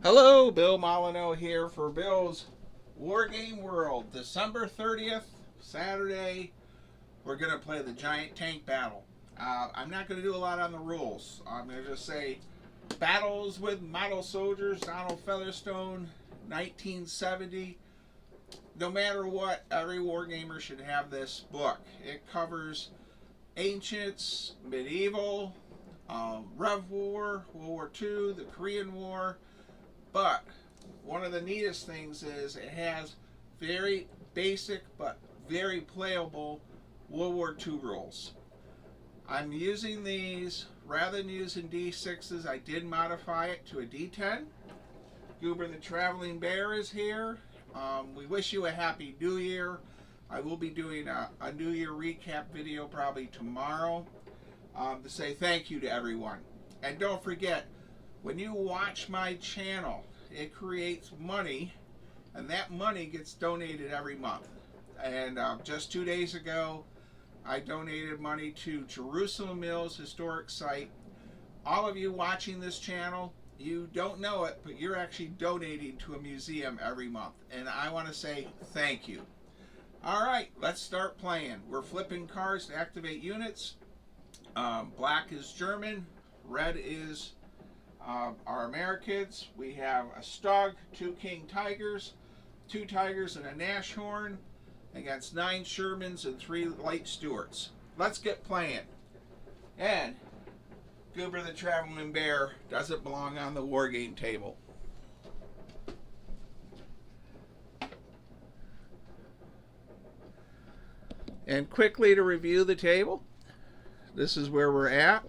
Hello, Bill Molyneux here for Bill's Wargame World. December 30th, Saturday, we're going to play the Giant Tank Battle. I'm not going to do a lot on the rules. I'm going to just say battles with model soldiers, Donald Featherstone, 1970. No matter what, every wargamer should have this book. It covers ancients, medieval, Rev War, World War II, the Korean War. But one of the neatest things is it has very basic but very playable World War II rules. I'm using these, rather than using D6s, I did modify it to a D10. Goober the Traveling Bear is here. We wish you a Happy New Year. I will be doing a New Year recap video probably tomorrow to say thank you to everyone. And don't forget, when you watch my channel, it creates money, and that money gets donated every month. And just 2 days ago, I donated money to Jerusalem Mills Historic Site. All of you watching this channel, you don't know it, but you're actually donating to a museum every month. And I want to say thank you. All right, let's start playing. We're flipping cards to activate units. Black is German, red is our Americans. We have a Stug, 2 King Tigers, 2 Tigers and a Nashorn against 9 Shermans and 3 Light Stewarts. Let's get playing. And Goober the Traveling Bear doesn't belong on the wargame table. And quickly to review the table, this is where we're at.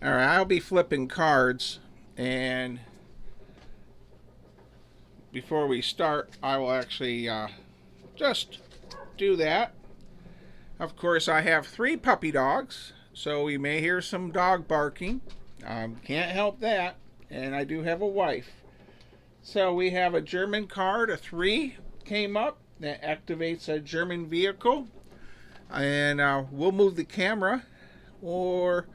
All right, I'll be flipping cards, and before we start, I will actually just do that. Of course, I have 3 puppy dogs, so we may hear some dog barking. Can't help that, and I do have a wife. So we have a German card, a 3 came up that activates a German vehicle, and we'll move the camera, or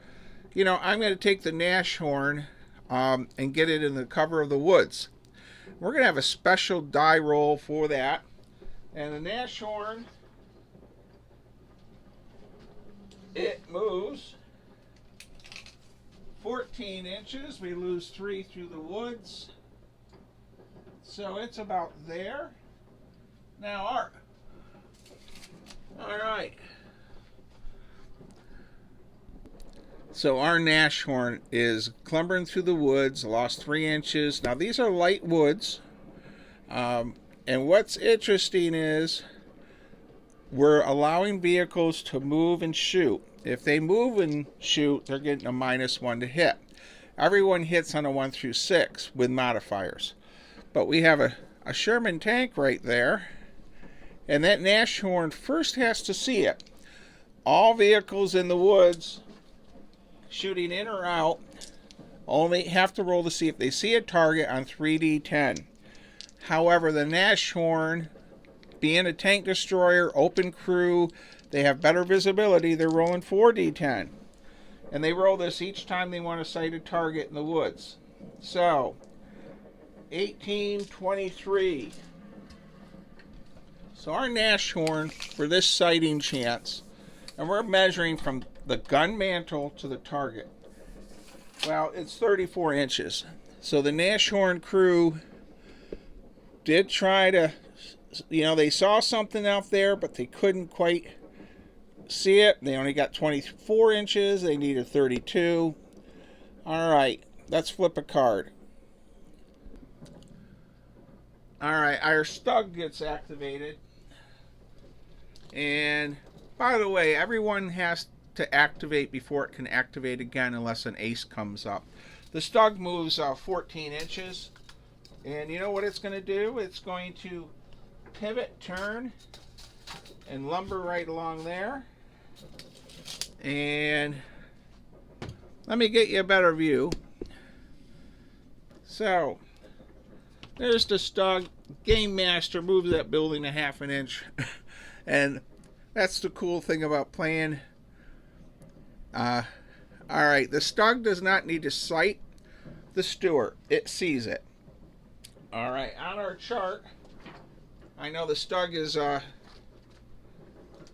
you know, I'm going to take the Nashorn and get it in the cover of the woods. We're going to have a special die roll for that. And the Nashorn, it moves 14 inches. We lose 3 through the woods. So it's about there. Now, all right. So our Nashorn is clumbering through the woods, lost 3 inches. Now these are light woods. And what's interesting is we're allowing vehicles to move and shoot. If they move and shoot, they're getting a -1 to hit. Everyone hits on a 1 through 6 with modifiers. But we have a Sherman tank right there. And that Nashorn first has to see it. All vehicles in the woods shooting in or out only have to roll to see if they see a target on 3d10. However, the Nashorn, being a tank destroyer, open crew, they have better visibility. They're rolling 4d10. And they roll this each time they want to sight a target in the woods. So, 18, 23. So our Nashorn, for this sighting chance, and we're measuring from the gun mantle to the target. Well, it's 34 inches. So the Nashorn crew did try to, you know, they saw something out there, but they couldn't quite see it. They only got 24 inches. They needed 32. All right, let's flip a card. All right, our Stug gets activated. And by the way, everyone has to activate before it can activate again unless an ace comes up. The Stug moves 14 inches, and you know what it's going to do? It's going to pivot, turn, and lumber right along there. And let me get you a better view. So there's the Stug. Game Master moves that building 1/2 inch. And that's the cool thing about playing. Alright, the Stug does not need to sight the Stewart. It sees it. All right, on our chart, I know the Stug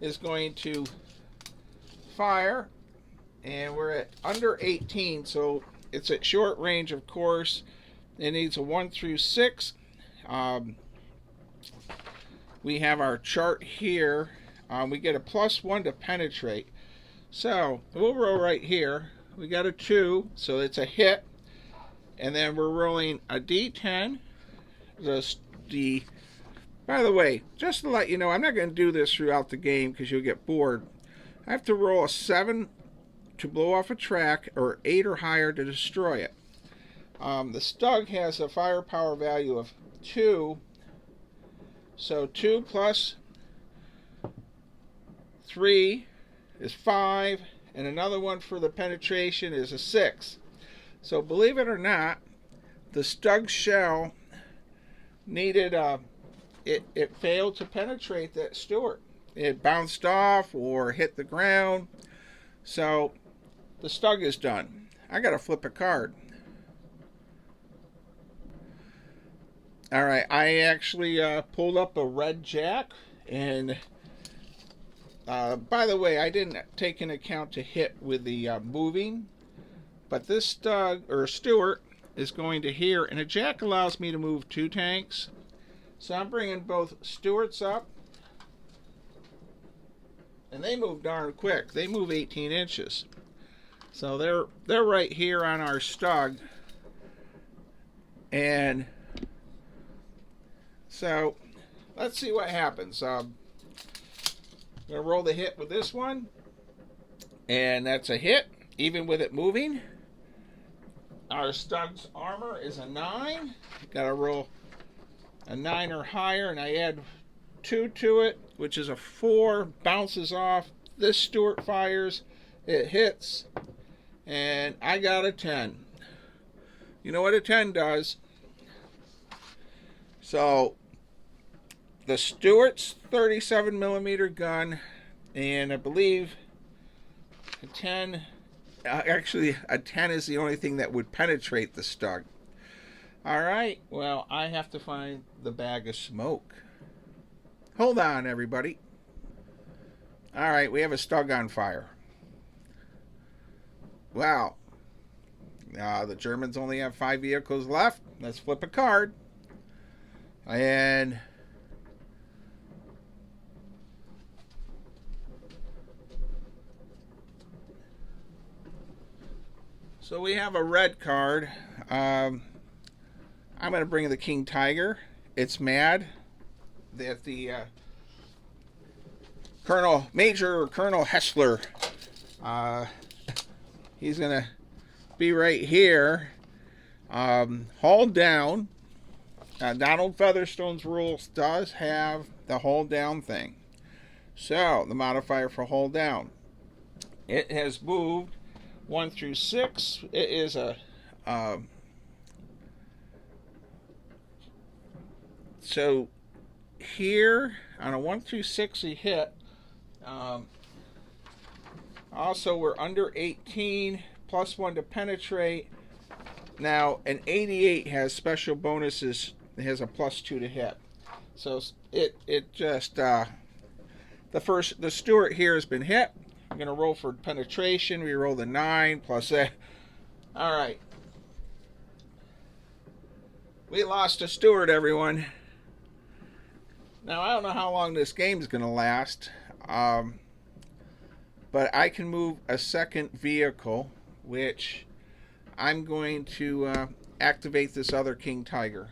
is going to fire, and we're at under 18, so it's at short range, of course. It needs a 1 through 6. We have our chart here. We get a +1 to penetrate. So we'll roll right here. We got a 2, so it's a hit. And then we're rolling a D10. By the way, just to let you know, I'm not going to do this throughout the game because you'll get bored. I have to roll a 7 to blow off a track, or 8 or higher to destroy it. The Stug has a firepower value of 2. So 2 plus 3 is 5, and another one for the penetration is a 6. So believe it or not, the Stug shell needed it failed to penetrate that Stewart. It bounced off or hit the ground. So the Stug is done. I gotta flip a card. All right, I actually pulled up a red jack, and by the way, I didn't take into account to hit with the moving, but this Stug or Stewart is going to here, and a jack allows me to move 2 tanks. So I'm bringing both Stewarts up, and they move darn quick. They move 18 inches. So they're right here on our Stug, and so let's see what happens. I'm going to roll the hit with this one, and that's a hit, even with it moving. Our Stug's armor is a 9. Got to roll a 9 or higher, and I add 2 to it, which is a 4. Bounces off. This Stewart fires. It hits, and I got a 10. You know what a 10 does? So the Stewart's 37 millimeter gun, and I believe a 10. Actually, a 10 is the only thing that would penetrate the Stug. All right, well, I have to find the bag of smoke. Hold on, everybody. All right, we have a Stug on fire. Wow. The Germans only have 5 vehicles left. Let's flip a card. And so we have a red card. I'm going to bring the King Tiger. It's mad that the Major Colonel Hessler, he's going to be right here, hauled down. Donald Featherstone's rules does have the hold down thing. So the modifier for hold down, it has moved 1 through 6. It is a so here on a 1 through 6 he hit. Also, we're under 18, +1 to penetrate. Now an 88 has special bonuses. It has a +2 to hit. So it just the Stewart here has been hit. I'm gonna roll for penetration. We roll the 9 plus a. All right, we lost a Stewart, everyone. Now I don't know how long this game is gonna last, but I can move a second vehicle, which I'm going to activate this other King Tiger.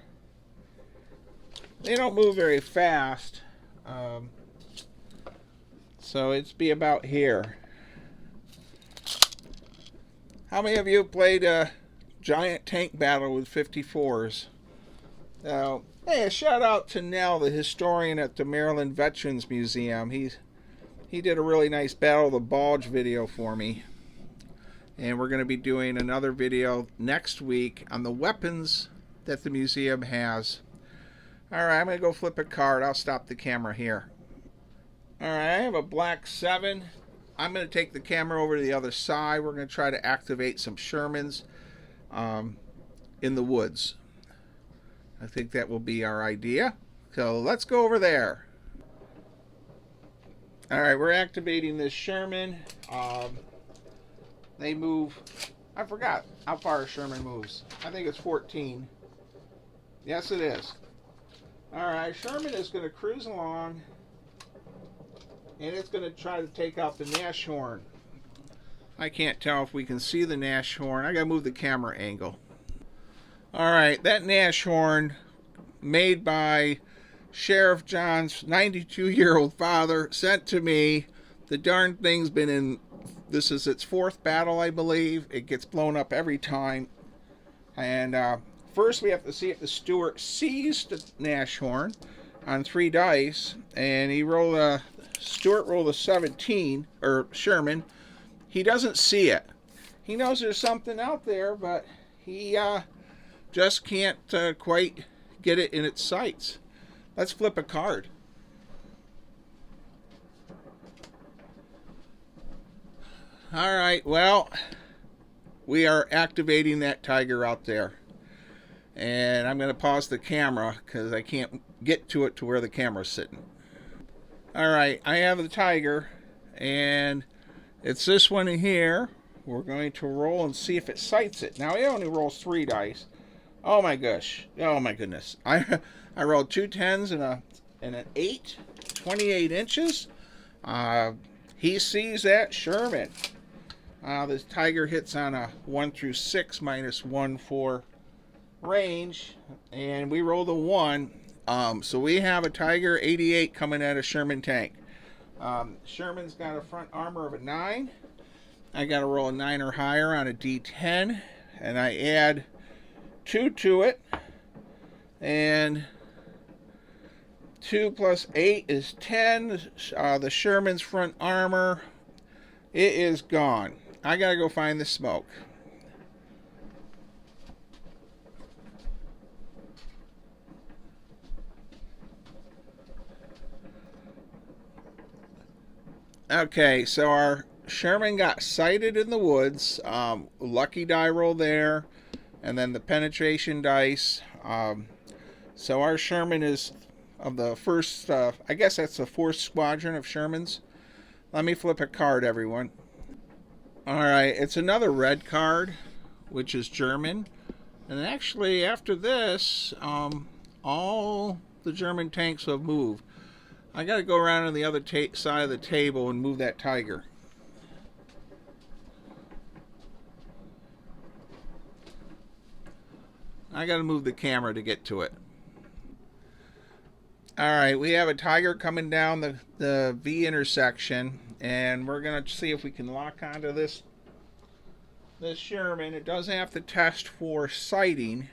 They don't move very fast, so it's be about here. How many of you played a giant tank battle with 54s? Now, hey, a shout out to Nell, the historian at the Maryland Veterans Museum. He did a really nice Battle of the Bulge video for me. And we're going to be doing another video next week on the weapons that the museum has. Alright, I'm going to go flip a card. I'll stop the camera here. Alright, I have a black 7. I'm going to take the camera over to the other side. We're going to try to activate some Shermans. in the woods. I think that will be our idea. So let's go over there. All right, we're activating this Sherman. They move, I forgot how far a Sherman moves. I think it's 14. Yes, it is. All right, Sherman is going to cruise along, and it's going to try to take out the Nash horn. I can't tell if we can see the Nash horn. I got to move the camera angle. All right, that Nash horn made by Sheriff John's 92-year-old father sent to me. The darn thing's been in, this is its 4th battle, I believe. It gets blown up every time. And first we have to see if the Stewart sees the Nash horn on 3 dice. And he rolled a, Stewart rolled a 17, or Sherman. He doesn't see it. He knows there's something out there, but he just can't quite get it in its sights. Let's flip a card. All right, well, we are activating that tiger out there. And I'm going to pause the camera because I can't get to it to where the camera's sitting. All right, I have the tiger, and it's this one here. We're going to roll and see if it sights it. Now, it only rolls 3 dice. Oh my gosh. Oh my goodness. I rolled 2 10s and an 8, 28 inches. He sees that Sherman. This tiger hits on a 1 through 6 -1 for range, and we rolled a 1. So we have a Tiger 88 coming at a Sherman tank. Sherman's got a front armor of a 9. I got to roll a 9 or higher on a D10, and I add 2 to it, and 2 plus 8 is 10. The Sherman's front armor, it is gone. I gotta go find the smoke. Okay, so our Sherman got sighted in the woods. Lucky die roll there, and then the penetration dice. So our Sherman is of the first, I guess that's the 4th squadron of Shermans. Let me flip a card, everyone. All right, it's another red card, which is German. And actually, after this, all the German tanks have moved. I got to go around on the other side of the table and move that tiger. I got to move the camera to get to it. All right, we have a tiger coming down the V intersection, and we're going to see if we can lock onto this Sherman. It does have to test for sighting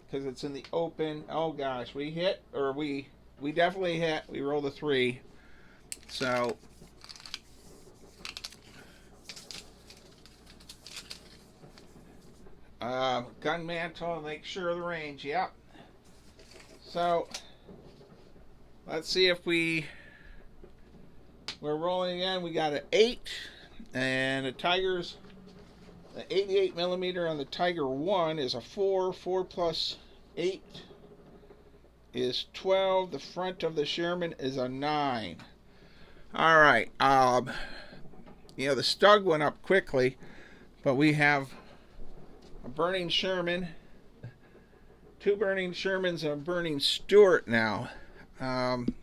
because it's in the open. Oh gosh, we hit, or we definitely hit. We rolled a 3. So gun mantle, make sure of the range. Yep. So let's see if we're rolling again. We got an 8, and the Tiger's, the 88 millimeter on the Tiger 1 is a 4. 4 plus 8 is 12. The front of the Sherman is a 9. All right. You know, the Stug went up quickly, but we have a burning Sherman, 2 burning Shermans, and a burning Stewart now. And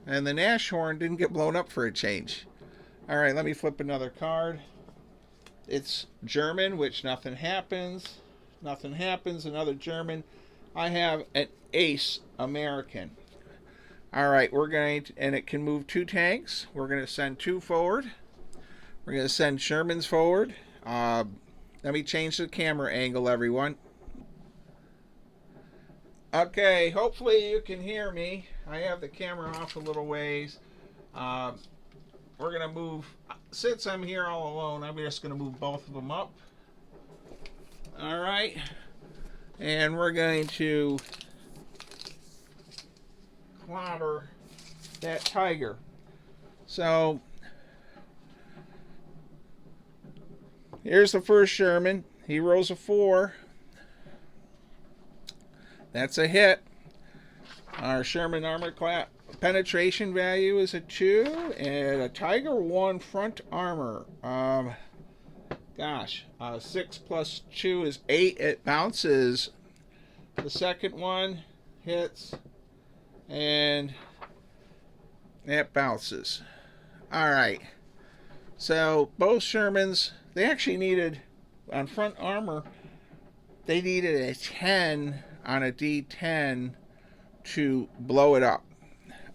the Nash horn didn't get blown up for a change. All right, let me flip another card. It's German, which nothing happens. Nothing happens. Another German. I have an ace American. All right, we're going to, and it can move 2 tanks. We're going to send 2 forward. We're going to send Shermans forward. Let me change the camera angle, everyone. Okay, hopefully you can hear me. I have the camera off a little ways. We're going to move, since I'm here all alone, I'm just going to move both of them up. All right. And we're going to clobber that tiger. So, Here's the first Sherman. He rolls a 4. That's a hit. Our Sherman armor class penetration value is a 2, and a Tiger 1 front armor. 6 plus 2 is 8. It bounces. The second one hits, and it bounces. All right. So both Shermans, they actually needed, on front armor, they needed a 10 on a D10 to blow it up.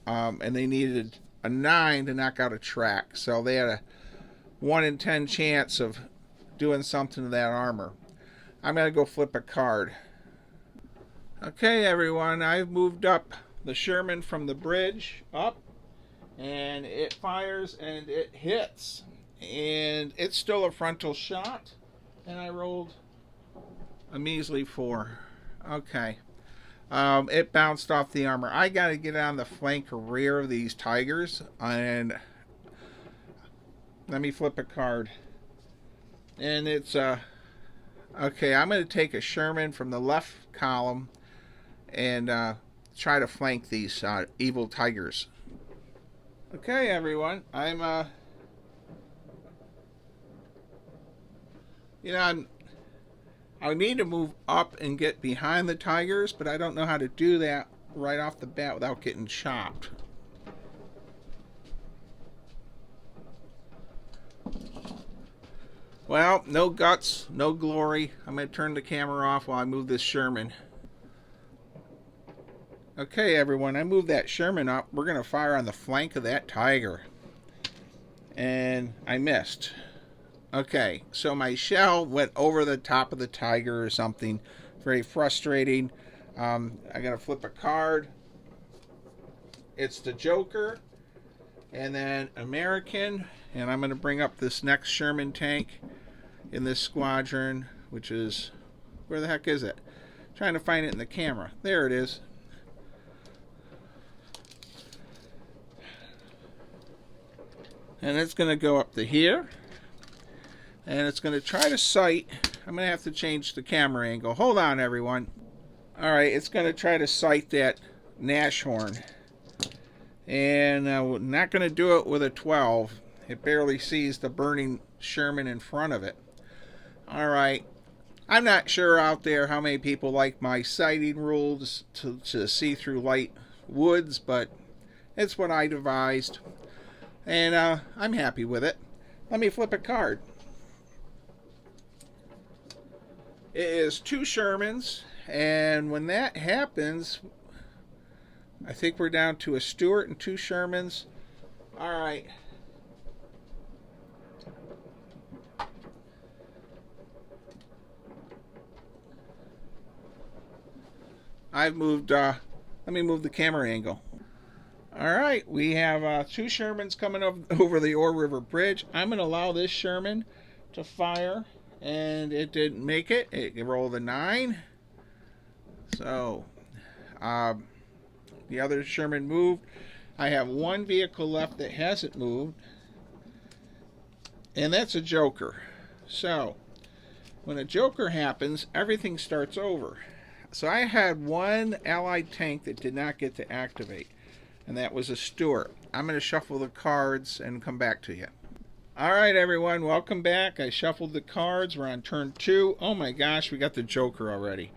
And they needed a 9 to knock out a track. So they had a 1 in 10 chance of doing something to that armor. I'm going to go flip a card. Okay, everyone, I've moved up the Sherman from the bridge up, and it fires and it hits. And it's still a frontal shot, and I rolled a measly 4. Okay. It bounced off the armor. I got to get on the flank or rear of these Tigers, and let me flip a card. And it's okay, I'm going to take a Sherman from the left column and try to flank these evil Tigers. Okay, everyone, I need to move up and get behind the Tigers, but I don't know how to do that right off the bat without getting chopped. Well, no guts, no glory. I'm going to turn the camera off while I move this Sherman. Okay, everyone, I moved that Sherman up. We're going to fire on the flank of that Tiger. And I missed. Okay, so my shell went over the top of the Tiger or something. Very frustrating. I gotta flip a card. It's the Joker, and then American, and I'm gonna bring up this next Sherman tank in this squadron, which is, where the heck is it? I'm trying to find it in the camera. There it is. And it's gonna go up to here. And it's going to try to sight. I'm going to have to change the camera angle. Hold on, everyone. Alright, it's going to try to sight that Nashorn. And we're not going to do it with a 12. It barely sees the burning Sherman in front of it. Alright. I'm not sure out there how many people like my sighting rules to see through light woods, but it's what I devised. And I'm happy with it. Let me flip a card. It is 2 Shermans, and when that happens, I think we're down to a Stewart and 2 Shermans. All right. I've moved, let me move the camera angle. All right, we have 2 Shermans coming over the Ore River Bridge. I'm going to allow this Sherman to fire. And it didn't make it. It rolled a 9. So, the other Sherman moved. I have 1 vehicle left that hasn't moved. And that's a Joker. So, when a Joker happens, everything starts over. So I had 1 allied tank that did not get to activate. And that was a Stewart. I'm going to shuffle the cards and come back to you. Alright, everyone, welcome back. I shuffled the cards. We're on turn 2. Oh my gosh, we got the Joker already.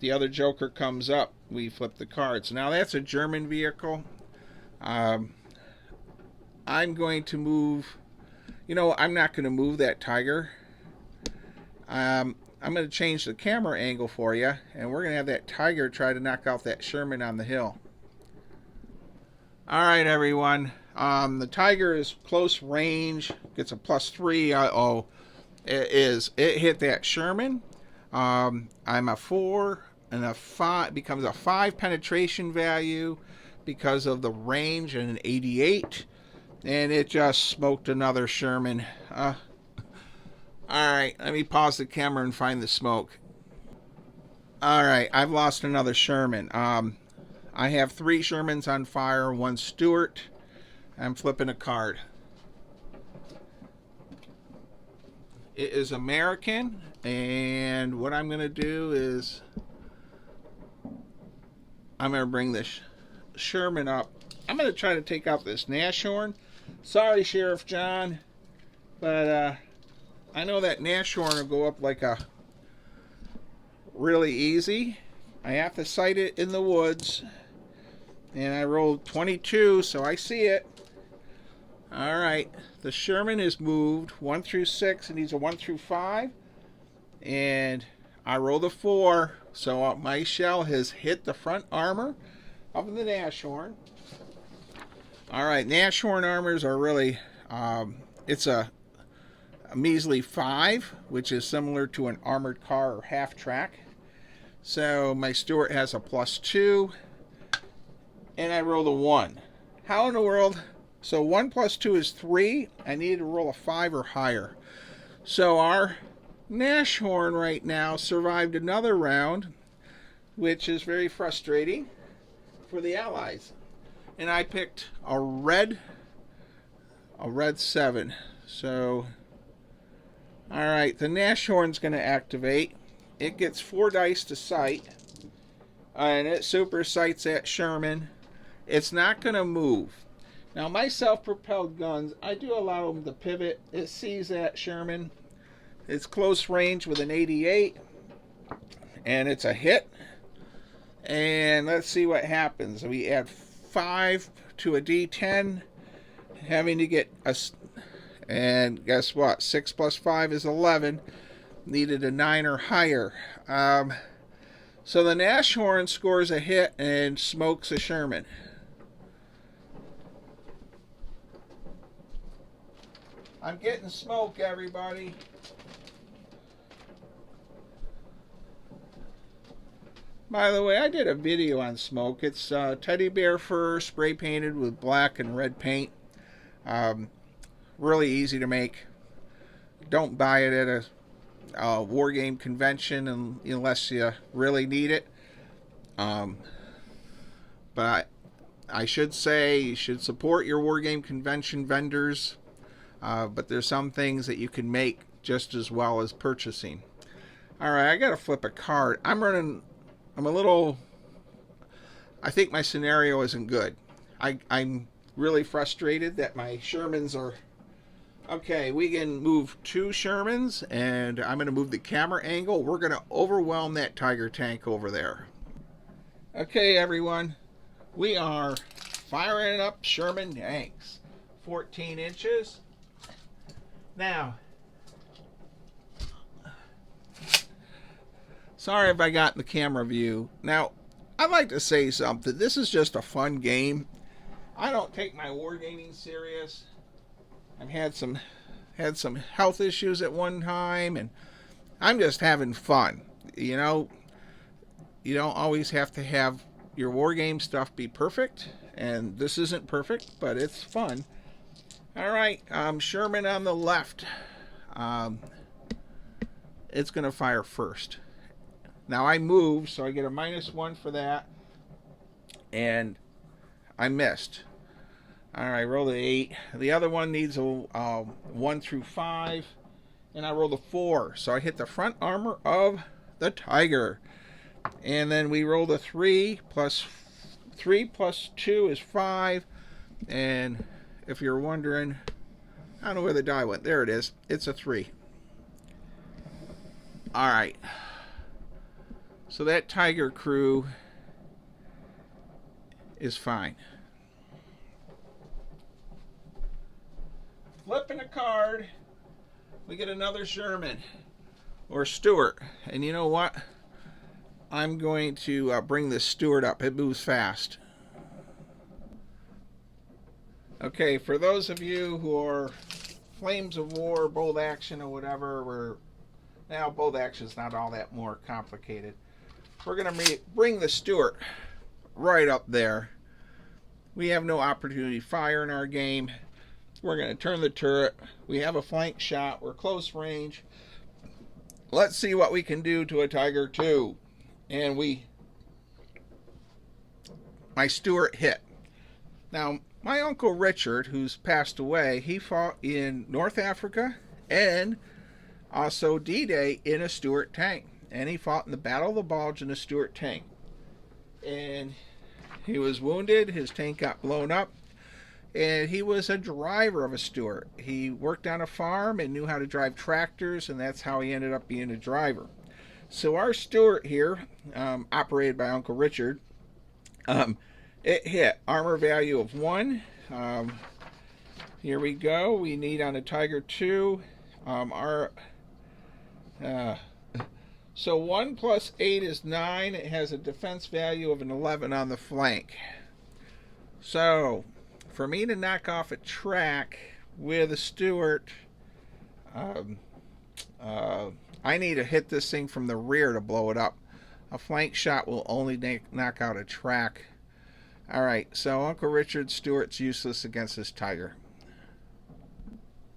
The other Joker comes up. We flip the cards. Now that's a German vehicle. I'm going to move... I'm not going to move that Tiger. I'm going to change the camera angle for you, and we're going to have that Tiger try to knock out that Sherman on the hill. Alright, everyone. The Tiger is close range, gets a +3. It hit that Sherman. I'm a 4 and a 5, becomes a 5 penetration value because of the range, and an 88, and it just smoked another Sherman. Alright, let me pause the camera and find the smoke. Alright, I've lost another Sherman. I have 3 Shermans on fire, 1 Stewart. I'm flipping a card. It is American, and what I'm going to do is I'm going to bring this Sherman up. I'm going to try to take out this Nashorn. Sorry, Sheriff John, but I know that Nashorn will go up like a really easy. I have to sight it in the woods, and I rolled 22, so I see it. All right, the Sherman is moved 1 through 6, and he's a 1 through 5, and I rolled a 4, so my shell has hit the front armor of the Nashorn. All right, Nashorn armors are really, it's a measly 5, which is similar to an armored car or half track. So my Stewart has a +2, and I rolled a 1. How in the world? So 1 + 2 is 3. I needed to roll a 5 or higher. So our Nashorn right now survived another round, which is very frustrating for the Allies. And I picked a red 7. So, all right, the Nashorn's going to activate. It gets 4 dice to sight, and it super sights at Sherman. It's not going to move. Now, my self-propelled guns, I do allow them to pivot. It sees that Sherman. It's close range with an 88, and it's a hit. And let's see what happens. We add 5 to a D10, having to get a, and guess what? 6 + 5 is 11. Needed a 9 or higher. So the Nashorn scores a hit and smokes a Sherman. I'm getting smoke, everybody. By the way, I did a video on smoke. It's teddy bear fur spray painted with black and red paint. Really easy to make. Don't buy it at a war game convention unless you really need it. But I should say you should support your war game convention vendors. But there's some things that you can make just as well as purchasing. All right, I got to flip a card. I'm a little, I think my scenario isn't good. I'm really frustrated that my Shermans are, okay, we can move 2 Shermans, and I'm going to move the camera angle. We're going to overwhelm that Tiger tank over there. Okay, everyone, we are firing up Sherman tanks. 14 inches. Now, sorry if I got in the camera view. Now, I'd like to say something. This is just a fun game. I don't take my wargaming serious. I've had some health issues at one time, and I'm just having fun. You know, you don't always have to have your wargame stuff be perfect, and this isn't perfect, but it's fun. All right, Sherman on the left. It's going to fire first. Now I move, so I get a -1 for that, and I missed. All right, roll the 8. The other one needs a 1 through 5, and I rolled a 4, so I hit the front armor of the Tiger. And then we rolled a 3 plus 2 is 5, and if you're wondering, I don't know where the die went. There it is. It's a 3. All right. So that Tiger crew is fine. Flipping a card, we get another Sherman or Stewart. And you know what? I'm going to bring this Stewart up. It moves fast. Okay, for those of you who are Flames of War, Bold Action, or whatever, now Bold Action is not all that more complicated. We're going to bring the Stewart right up there. We have no opportunity to fire in our game. We're going to turn the turret. We have a flank shot. We're close range. Let's see what we can do to a Tiger 2. And my Stewart hit. Now, my Uncle Richard, who's passed away, he fought in North Africa and also D-Day in a Stewart tank. And he fought in the Battle of the Bulge in a Stewart tank. And he was wounded, his tank got blown up, and he was a driver of a Stewart. He worked on a farm and knew how to drive tractors, and that's how he ended up being a driver. So our Stewart here, operated by Uncle Richard, it hit armor value of 1. Here we go. We need on a Tiger 2. So 1 plus 8 is 9. It has a defense value of an 11 on the flank. So for me to knock off a track with a Stewart, I need to hit this thing from the rear to blow it up. A flank shot will only knock out a track. Alright, so Uncle Richard Stewart's useless against this Tiger.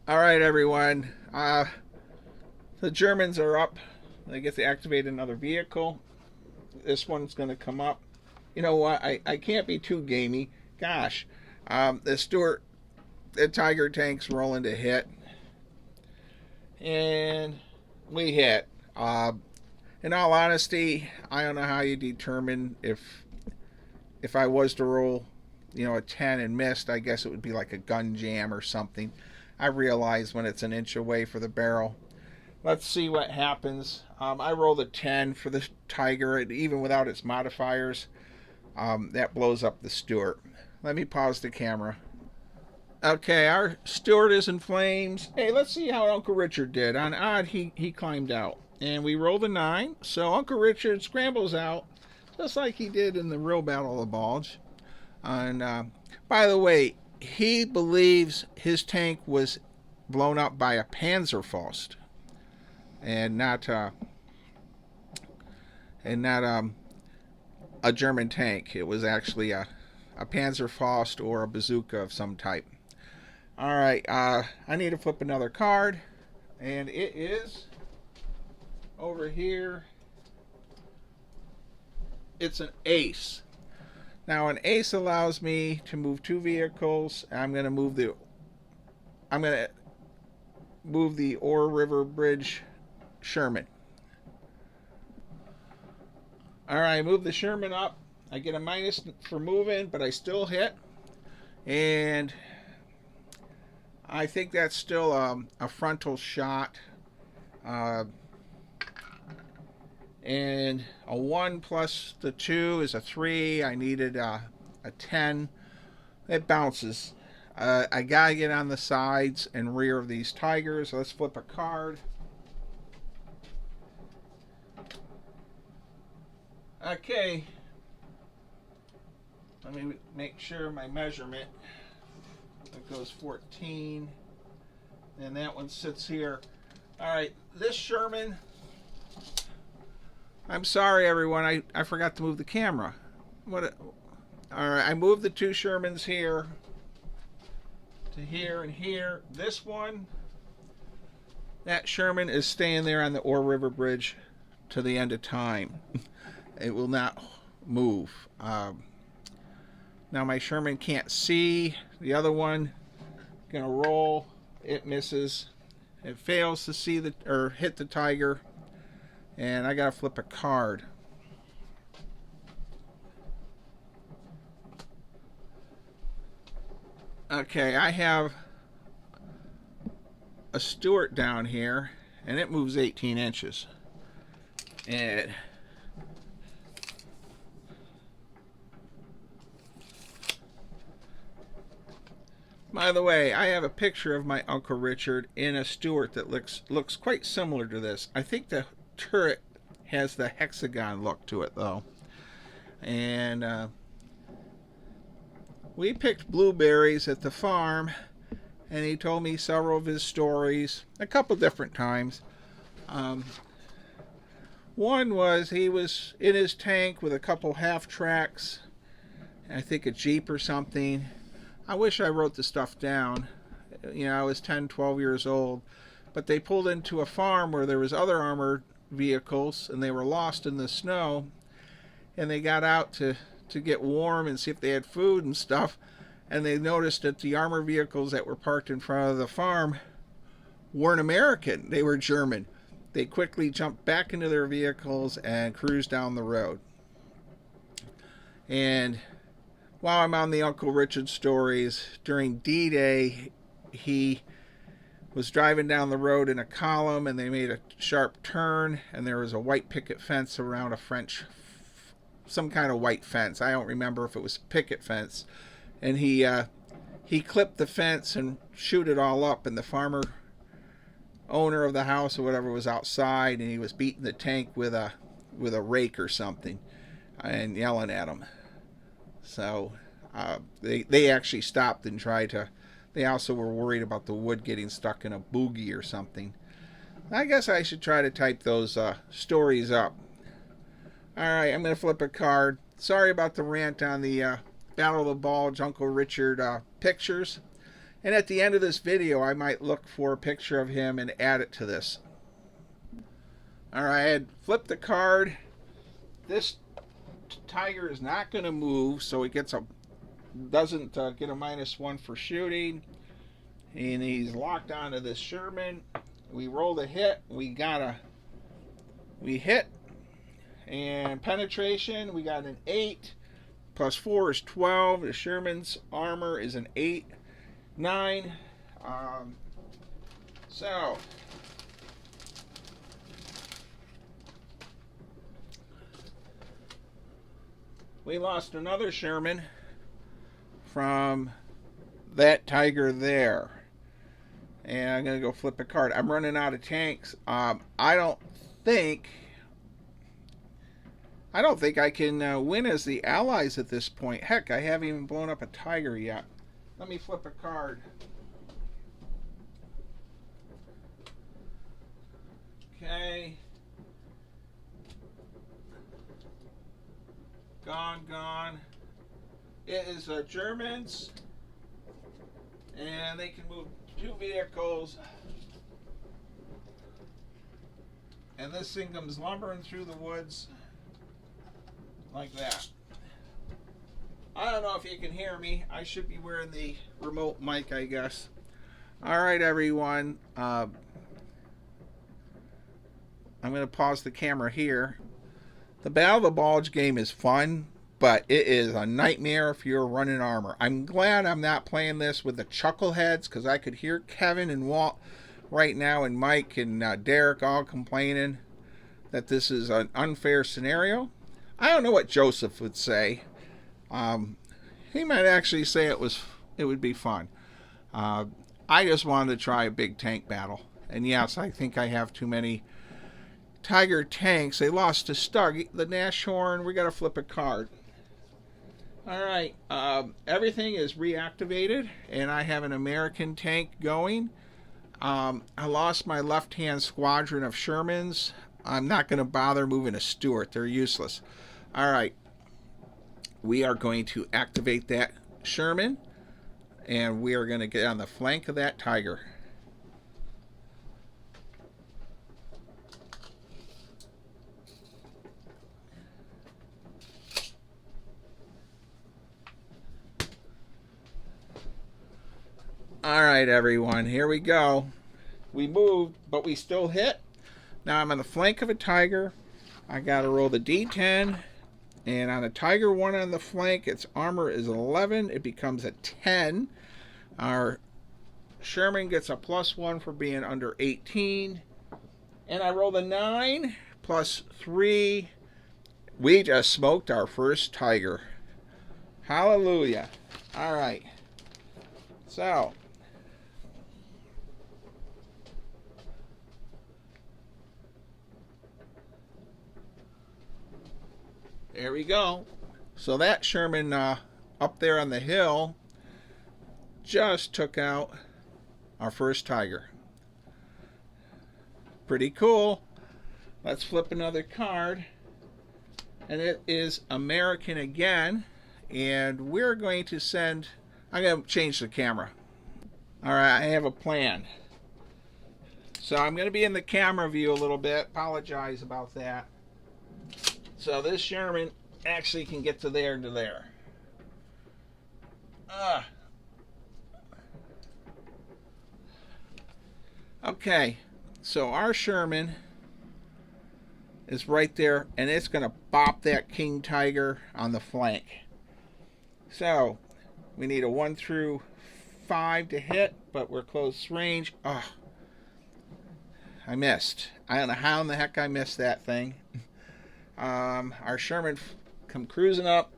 Alright, everyone. The Germans are up. They get to activate another vehicle. This one's going to come up. You know what? I can't be too gamey. Gosh. The Tiger tank's rolling to hit. And we hit. In all honesty, I don't know how you determine if I was to roll, a 10 and missed. I guess it would be like a gun jam or something. I realize when it's an inch away for the barrel. Let's see what happens. I rolled a 10 for the Tiger, and even without its modifiers, that blows up the Stewart. Let me pause the camera. Okay, our Stewart is in flames. Hey, let's see how Uncle Richard did. On odd, he climbed out. And we rolled a 9, so Uncle Richard scrambles out, just like he did in the real Battle of the Bulge. And by the way, he believes his tank was blown up by a Panzerfaust. And not a German tank. It was actually a Panzerfaust or a bazooka of some type. Alright, I need to flip another card. And it is over here. It's an ace. Now an ace allows me to move 2 vehicles. I'm going to move the Ore River Bridge Sherman. Alright, I move the Sherman up. I get a minus for moving, but I still hit. And I think that's still a frontal shot. And a 1 plus the 2 is a 3. I needed a 10. It bounces. I gotta get on the sides and rear of these Tigers. Let's flip a card. Okay, let me make sure my measurement, it goes 14, and that one sits here. Alright, this Sherman, I'm sorry everyone, I forgot to move the camera. Alright, I moved the 2 Shermans here to here and here. This one, that Sherman is staying there on the Ore River Bridge to the end of time. It will not move. Now my Sherman can't see. The other one, gonna roll. It misses. It fails to see hit the Tiger, and I gotta flip a card. Okay, I have a Stewart down here, and it moves 18 inches. And by the way, I have a picture of my Uncle Richard in a Stewart that looks quite similar to this. I think the turret has the hexagon look to it, though. And we picked blueberries at the farm, and he told me several of his stories, a couple different times. One was he was in his tank with a couple half tracks, I think a Jeep or something. I wish I wrote the stuff down. I was 10, 12 years old. But they pulled into a farm where there was other armored vehicles, and they were lost in the snow. And they got out to get warm and see if they had food and stuff. And they noticed that the armored vehicles that were parked in front of the farm weren't American. They were German. They quickly jumped back into their vehicles and cruised down the road. And while I'm on the Uncle Richard stories, during D-Day, he was driving down the road in a column, and they made a sharp turn, and there was a white picket fence around a some kind of white fence. I don't remember if it was picket fence. And he clipped the fence and shoot it all up, and the farmer owner of the house or whatever was outside, and he was beating the tank with a rake or something and yelling at him. So they actually stopped and tried to. They also were worried about the wood getting stuck in a boogie or something. I guess I should try to type those stories up. All right, I'm going to flip a card. Sorry about the rant on the Battle of the Bulge Uncle Richard pictures. And at the end of this video, I might look for a picture of him and add it to this. All right, I had flipped the card. This tiger is not going to move, so he doesn't get a -1 for shooting. And he's locked onto this Sherman. We rolled a hit. We hit. And penetration, we got an 8. Plus 4 is 12. The Sherman's armor is an 8. 9. So we lost another Sherman from that tiger there. And I'm going to go flip a card. I'm running out of tanks. I don't think I can win as the allies at this point. Heck, I haven't even blown up a tiger yet. Let me flip a card. Okay. Gone. It is Germans. And they can move 2 vehicles. And this thing comes lumbering through the woods like that. I don't know if you can hear me. I should be wearing the remote mic, I guess. All right, everyone. I'm going to pause the camera here. The Battle of the Bulge game is fun, but it is a nightmare if you're running armor. I'm glad I'm not playing this with the chuckleheads, because I could hear Kevin and Walt right now, and Mike and Derek all complaining that this is an unfair scenario. I don't know what Joseph would say. He might actually say it would be fun. I just wanted to try a big tank battle. And yes, I think I have too many Tiger tanks. They lost to Stug, the Nashorn. We got to flip a card. All right. Everything is reactivated, and I have an American tank going. I lost my left-hand squadron of Shermans. I'm not going to bother moving a Stewart. They're useless. All right. We are going to activate that Sherman, and we are going to get on the flank of that tiger. All right, everyone, here we go. We moved, but we still hit. Now I'm on the flank of a tiger. I got to roll the D10. And on a Tiger 1 on the flank, its armor is 11. It becomes a 10. Our Sherman gets a +1 for being under 18. And I roll the 9 plus 3. We just smoked our first tiger. Hallelujah. All right. So there we go. So that Sherman up there on the hill just took out our first tiger. Pretty cool. Let's flip another card. And it is American again. And we're going to send... I'm going to change the camera. All right, I have a plan. So I'm going to be in the camera view a little bit. Apologize about that. So this Sherman actually can get to there. Okay, so our Sherman is right there, and it's going to bop that King Tiger on the flank. So we need a 1 through 5 to hit, but we're close range. Oh, I missed. I don't know how in the heck I missed that thing. Our Sherman come cruising up,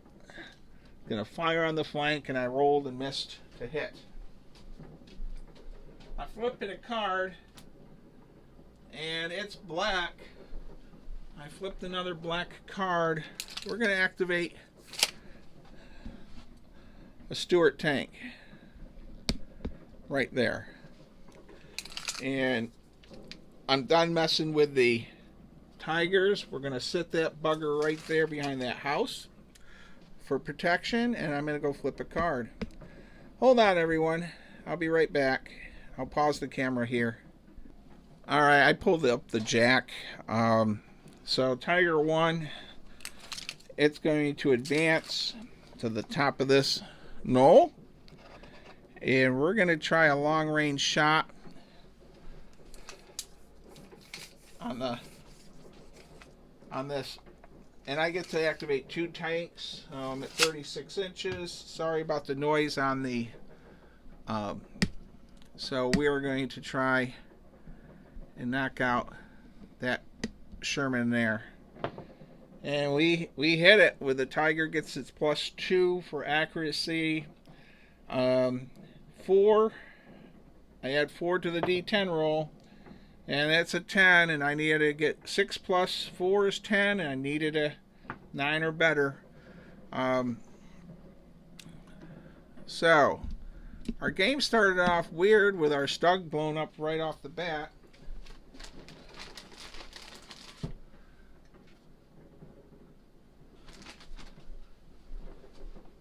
gonna fire on the flank, and I rolled and missed to hit. I flipped it a card, and it's black. I flipped another black card. We're gonna activate a Stewart tank right there. And I'm done messing with the Tigers. We're going to sit that bugger right there behind that house for protection, and I'm going to go flip a card. Hold on, everyone. I'll be right back. I'll pause the camera here. All right, I pulled up the jack. So Tiger 1, it's going to advance to the top of this knoll, and we're going to try a long-range shot on this, and I get to activate 2 tanks at 36 inches. Sorry about the noise on the so we are going to try and knock out that Sherman there, and we hit it with the Tiger. Gets its +2 for accuracy. 4, I add 4 to the D10 roll, and that's a 10, and I needed to get 6 + 4 is 10, and I needed a 9 or better. So our game started off weird with our Stug blown up right off the bat.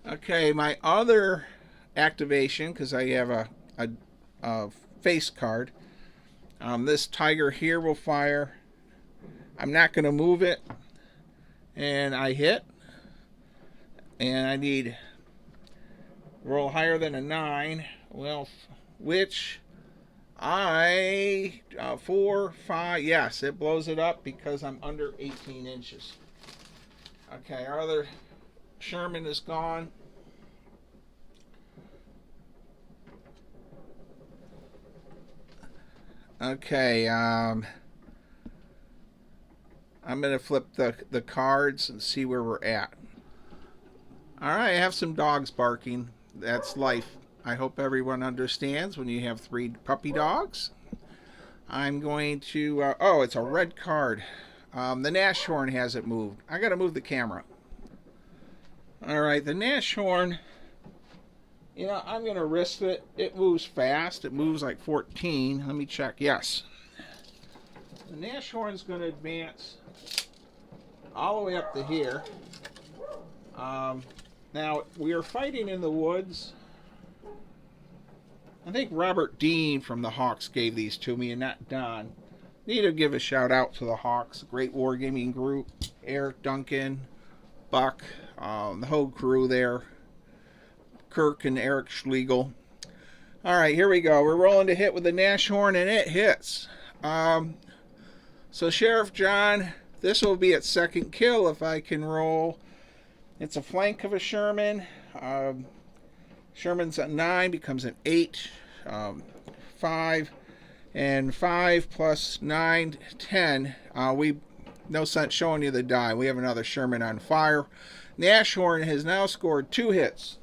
Okay, my other activation, because I have a face card, this Tiger here will fire. I'm not going to move it, and I hit, and I need roll higher than a 9, well, which I 4, 5, yes, it blows it up because I'm under 18 inches. Okay, our other Sherman is gone. Okay, I'm going to flip the cards and see where we're at. Alright, I have some dogs barking. That's life. I hope everyone understands when you have 3 puppy dogs. I'm going to... oh, it's a red card. The Nashorn hasn't moved. I got to move the camera. Alright, the Nashorn... You know, I'm going to risk it. It moves fast. It moves like 14. Let me check. Yes. The Nashorn's going to advance all the way up to here. Now, we are fighting in the woods. I think Robert Dean from the Hawks gave these to me, and not Don. Need to give a shout out to the Hawks, great wargaming group. Eric Duncan, Buck, the whole crew there. Kirk and Eric Schlegel. Alright, here we go. We're rolling to hit with the Nashorn, and it hits. So Sheriff John, this will be its second kill if I can roll. It's a flank of a Sherman. Sherman's at 9, becomes an 8. 5. And 5 + 9, 10. No sense showing you the die. We have another Sherman on fire. Nashorn has now scored 2 hits.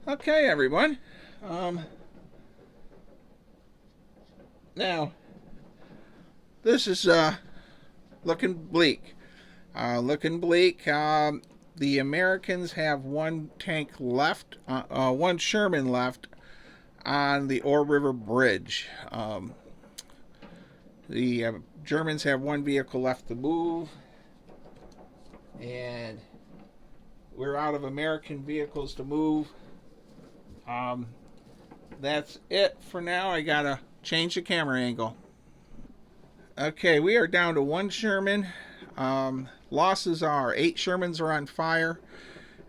Okay, everyone. Now, this is looking bleak. The Americans have 1 tank left, 1 Sherman left on the Ore River Bridge. The Germans have 1 vehicle left to move, and we're out of American vehicles to move. That's it for now. I gotta change the camera angle. Okay, we are down to 1 Sherman. Losses are 8 Shermans are on fire,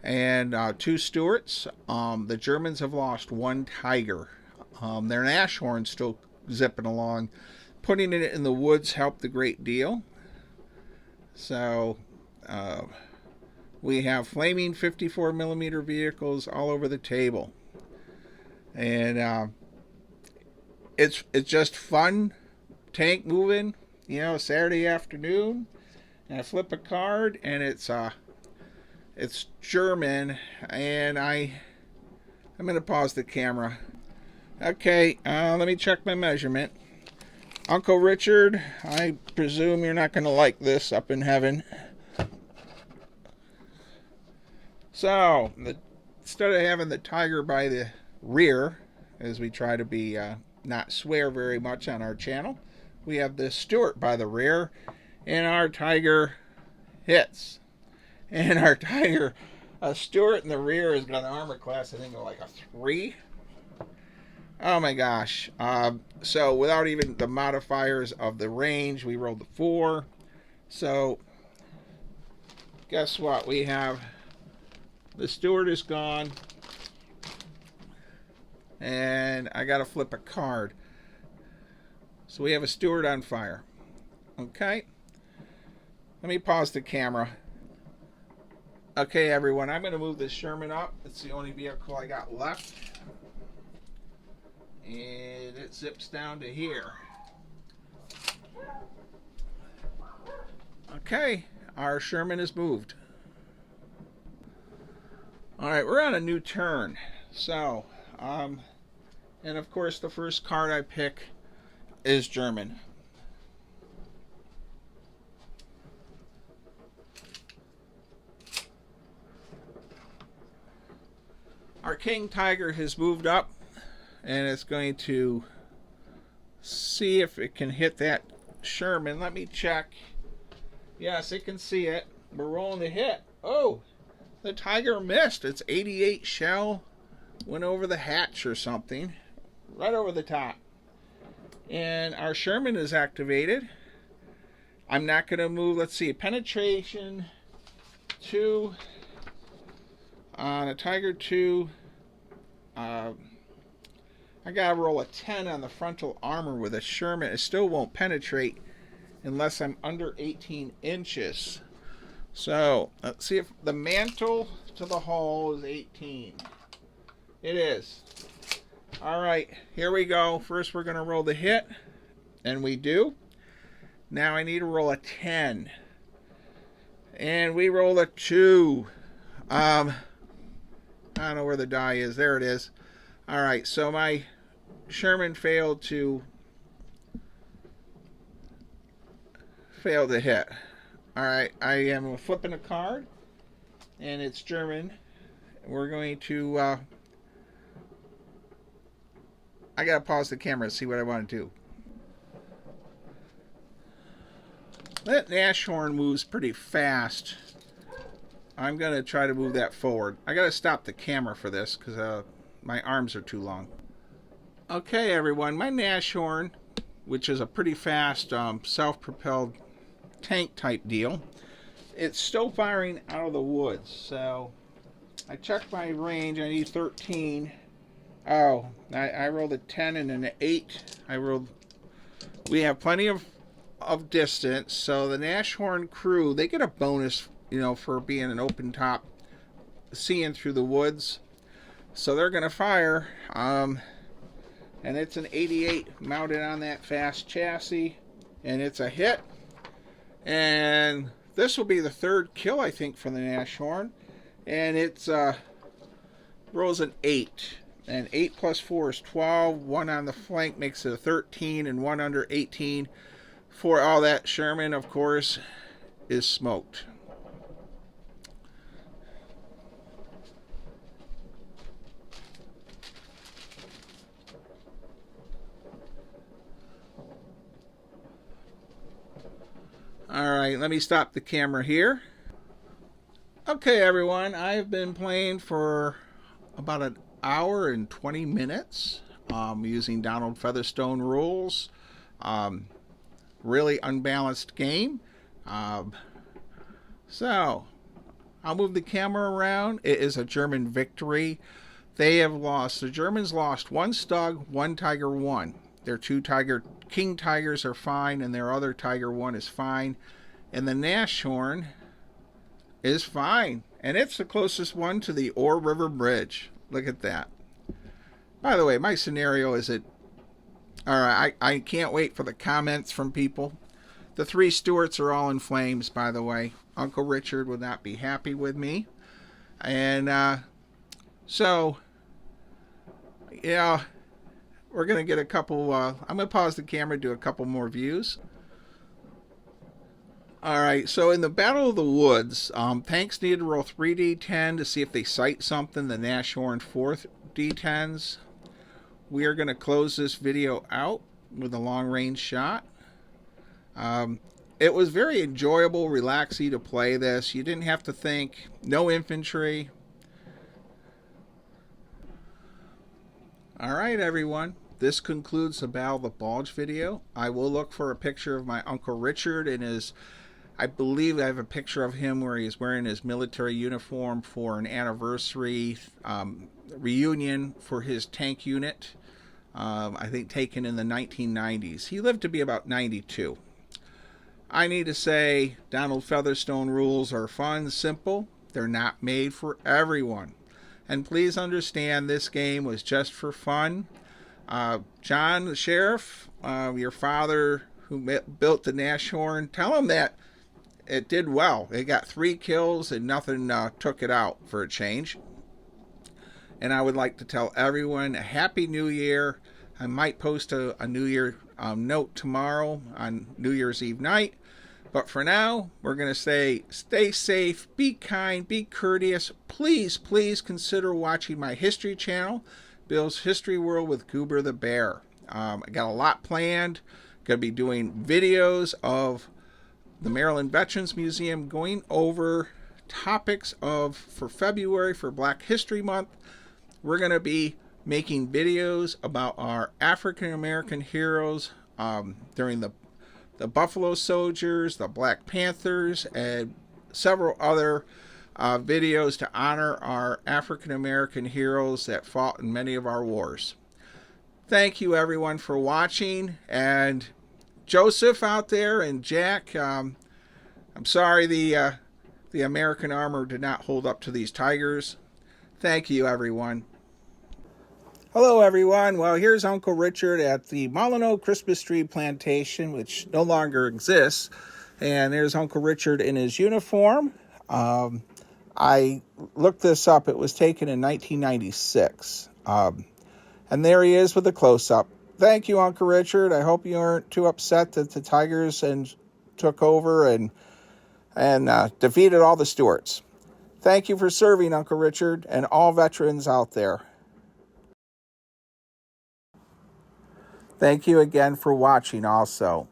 and 2 Stewarts. The Germans have lost 1 Tiger. Their Nashorn's still zipping along. Putting it in the woods helped a great deal. So we have flaming 54mm vehicles all over the table, and it's just fun tank moving. You know, Saturday afternoon, and I flip a card, and it's German, and I'm gonna pause the camera. Okay, let me check my measurement. Uncle Richard, I presume you're not gonna like this up in heaven. So, instead of having the Tiger by the rear, as we try to be not swear very much on our channel, we have the Stewart by the rear, and our Tiger hits. And our Tiger, Stewart in the rear has got an armor class, I think, of like a 3. Oh my gosh. So without even the modifiers of the range, we rolled the 4. So guess what? We have the Stewart is gone, and I gotta flip a card. So we have a Stewart on fire. Okay, let me pause the camera. Okay, everyone, I'm gonna move this Sherman up. It's the only vehicle I got left, and it zips down to here. Okay, our Sherman is moved. Alright, we're on a new turn. So, and of course the first card I pick is German. Our King Tiger has moved up, and it's going to see if it can hit that Sherman. Let me check. Yes, it can see it. We're rolling the hit. Oh, the Tiger missed. It's 88 shell. Went over the hatch or something. Right over the top. And our Sherman is activated. I'm not going to move. Let's see. Penetration 2. On a Tiger 2. I got to roll a 10 on the frontal armor with a Sherman. It still won't penetrate unless I'm under 18 inches. So, let's see if the mantle to the hull is 18. It is. Alright, here we go. First we're going to roll the hit, and we do. Now I need to roll a 10. And we roll a 2. I don't know where the die is. There it is. Alright, so my Sherman failed to hit. Alright, I am flipping a card, and it's German. We're going to, I gotta pause the camera and see what I want to do. That Nashorn moves pretty fast. I'm gonna try to move that forward. I gotta stop the camera for this, because my arms are too long. Okay, everyone, my Nashorn, which is a pretty fast, self-propelled tank type deal, it's still firing out of the woods. So I checked my range. I need 13. Oh, I rolled a 10 and an 8. We have plenty of distance, so the Nashorn crew, they get a bonus, you know, for being an open top, seeing through the woods. So they're gonna fire, and it's an 88 mounted on that fast chassis, and it's a hit. And this will be the 3rd kill, I think, for the Nashorn. And it's rolls an 8. And 8 plus 4 is 12. 1 on the flank makes it a 13, and 1 under 18. For all that, Sherman, of course, is smoked. Alright, let me stop the camera here. Okay, everyone, I've been playing for about an hour and 20 minutes using Donald Featherstone rules. Really unbalanced game. So, I'll move the camera around. It is a German victory. They have lost. The Germans lost 1 Stug, 1 Tiger 1. Their 2 King Tigers are fine, and their other Tiger 1 is fine. And the Nashorn is fine. And it's the closest one to the Ore River Bridge. Look at that. By the way, my scenario is it... Alright, I can't wait for the comments from people. The 3 Stewarts are all in flames, by the way. Uncle Richard would not be happy with me. And, so... Yeah, we're going to get a couple... I'm going to pause the camera, do a couple more views. Alright, so in the Battle of the Woods, tanks needed to roll 3d10 to see if they sight something, the Nashorn 4th d10s. We are going to close this video out with a long-range shot. It was very enjoyable, relaxing to play this. You didn't have to think, no infantry. Alright everyone, this concludes the Battle of the Bulge video. I will look for a picture of my Uncle Richard in his... I believe I have a picture of him where he's wearing his military uniform for an anniversary reunion for his tank unit. I think taken in the 1990s. He lived to be about 92. I need to say Donald Featherstone rules are fun, simple. They're not made for everyone. And please understand this game was just for fun. John, the sheriff, your father who built the Nashorn, tell him that it did well. It got 3 kills and nothing took it out for a change. And I would like to tell everyone a Happy New Year. I might post a New Year note tomorrow on New Year's Eve night. But for now, we're going to say stay safe, be kind, be courteous. Please, please consider watching my history channel, Bill's History World with Goober the Bear. I got a lot planned. Going to be doing videos of the Maryland Veterans Museum, going over topics for February for Black History Month. We're going to be making videos about our African American heroes during the Buffalo Soldiers, the Black Panthers, and several other videos to honor our African American heroes that fought in many of our wars. Thank you everyone for watching, and Joseph out there and Jack, I'm sorry the American armor did not hold up to these tigers. Thank you everyone. Hello everyone. Well, here's Uncle Richard at the Molyneux Christmas Tree Plantation, which no longer exists. And there's Uncle Richard in his uniform. I looked this up. It was taken in 1996. And there he is with a close-up. Thank you, Uncle Richard. I hope you aren't too upset that the Tigers took over and defeated all the Stewarts. Thank you for serving, Uncle Richard, and all veterans out there. Thank you again for watching also.